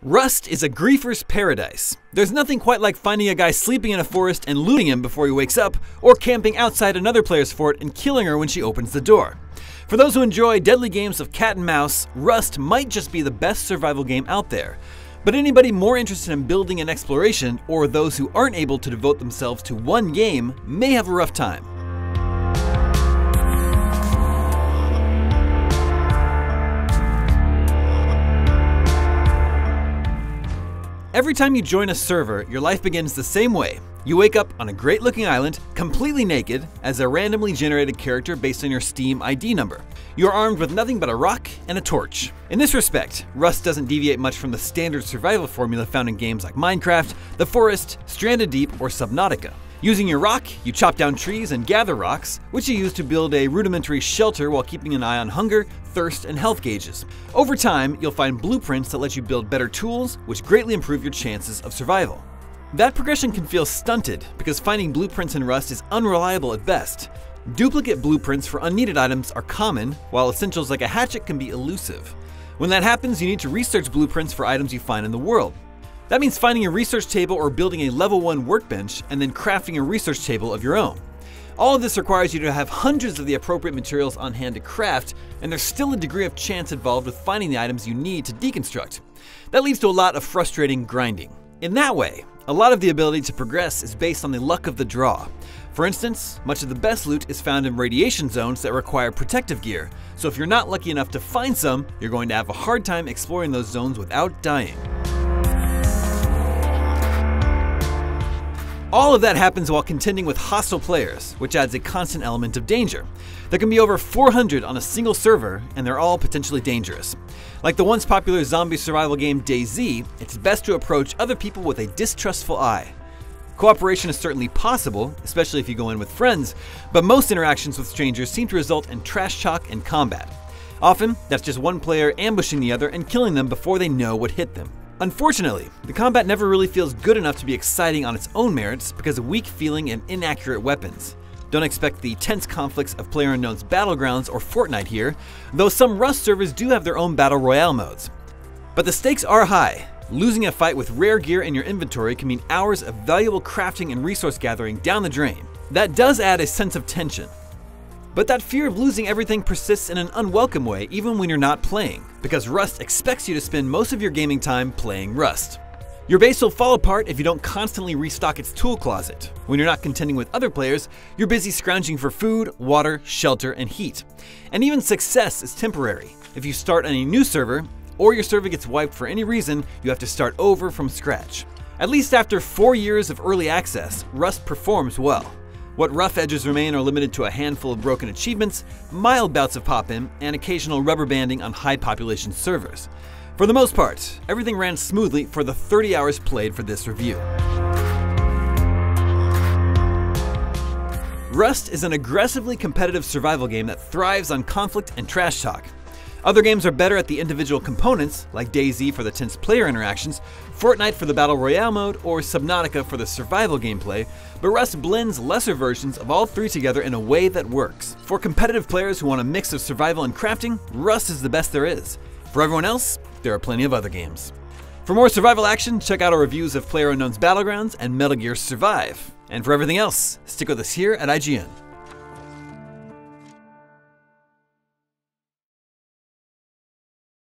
Rust is a griefer's paradise. There's nothing quite like finding a guy sleeping in a forest and looting him before he wakes up, or camping outside another player's fort and killing her when she opens the door. For those who enjoy deadly games of cat and mouse, Rust might just be the best survival game out there. But anybody more interested in building and exploration, or those who aren't able to devote themselves to one game, may have a rough time. Every time you join a server, your life begins the same way. You wake up on a great-looking island, completely naked, as a randomly generated character based on your Steam ID number. You are armed with nothing but a rock and a torch. In this respect, Rust doesn't deviate much from the standard survival formula found in games like Minecraft, The Forest, Stranded Deep, or Subnautica. Using your rock, you chop down trees and gather rocks, which you use to build a rudimentary shelter while keeping an eye on hunger, thirst, and health gauges. Over time, you'll find blueprints that let you build better tools, which greatly improve your chances of survival. That progression can feel stunted, because finding blueprints in Rust is unreliable at best. Duplicate blueprints for unneeded items are common, while essentials like a hatchet can be elusive. When that happens, you need to research blueprints for items you find in the world. That means finding a research table or building a level 1 workbench and then crafting a research table of your own. All of this requires you to have hundreds of the appropriate materials on hand to craft, and there's still a degree of chance involved with finding the items you need to deconstruct. That leads to a lot of frustrating grinding. In that way, a lot of the ability to progress is based on the luck of the draw. For instance, much of the best loot is found in radiation zones that require protective gear, so if you're not lucky enough to find some, you're going to have a hard time exploring those zones without dying. All of that happens while contending with hostile players, which adds a constant element of danger. There can be over 400 on a single server, and they're all potentially dangerous. Like the once popular zombie survival game DayZ, it's best to approach other people with a distrustful eye. Cooperation is certainly possible, especially if you go in with friends, but most interactions with strangers seem to result in trash talk and combat. Often, that's just one player ambushing the other and killing them before they know what hit them. Unfortunately, the combat never really feels good enough to be exciting on its own merits because of weak feeling and inaccurate weapons. Don't expect the tense conflicts of PlayerUnknown's Battlegrounds or Fortnite here, though some Rust servers do have their own Battle Royale modes. But the stakes are high. Losing a fight with rare gear in your inventory can mean hours of valuable crafting and resource gathering down the drain. That does add a sense of tension. But that fear of losing everything persists in an unwelcome way even when you're not playing, because Rust expects you to spend most of your gaming time playing Rust. Your base will fall apart if you don't constantly restock its tool closet. When you're not contending with other players, you're busy scrounging for food, water, shelter, and heat. And even success is temporary. If you start on a new server, or your server gets wiped for any reason, you have to start over from scratch. At least after 4 years of early access, Rust performs well. What rough edges remain are limited to a handful of broken achievements, mild bouts of pop-in, and occasional rubber banding on high population servers. For the most part, everything ran smoothly for the 30 hours played for this review. Rust is an aggressively competitive survival game that thrives on conflict and trash talk. Other games are better at the individual components, like DayZ for the tense player interactions, Fortnite for the Battle Royale mode, or Subnautica for the survival gameplay, but Rust blends lesser versions of all three together in a way that works. For competitive players who want a mix of survival and crafting, Rust is the best there is. For everyone else, there are plenty of other games. For more survival action, check out our reviews of PlayerUnknown's Battlegrounds and Metal Gear Survive. And for everything else, stick with us here at IGN.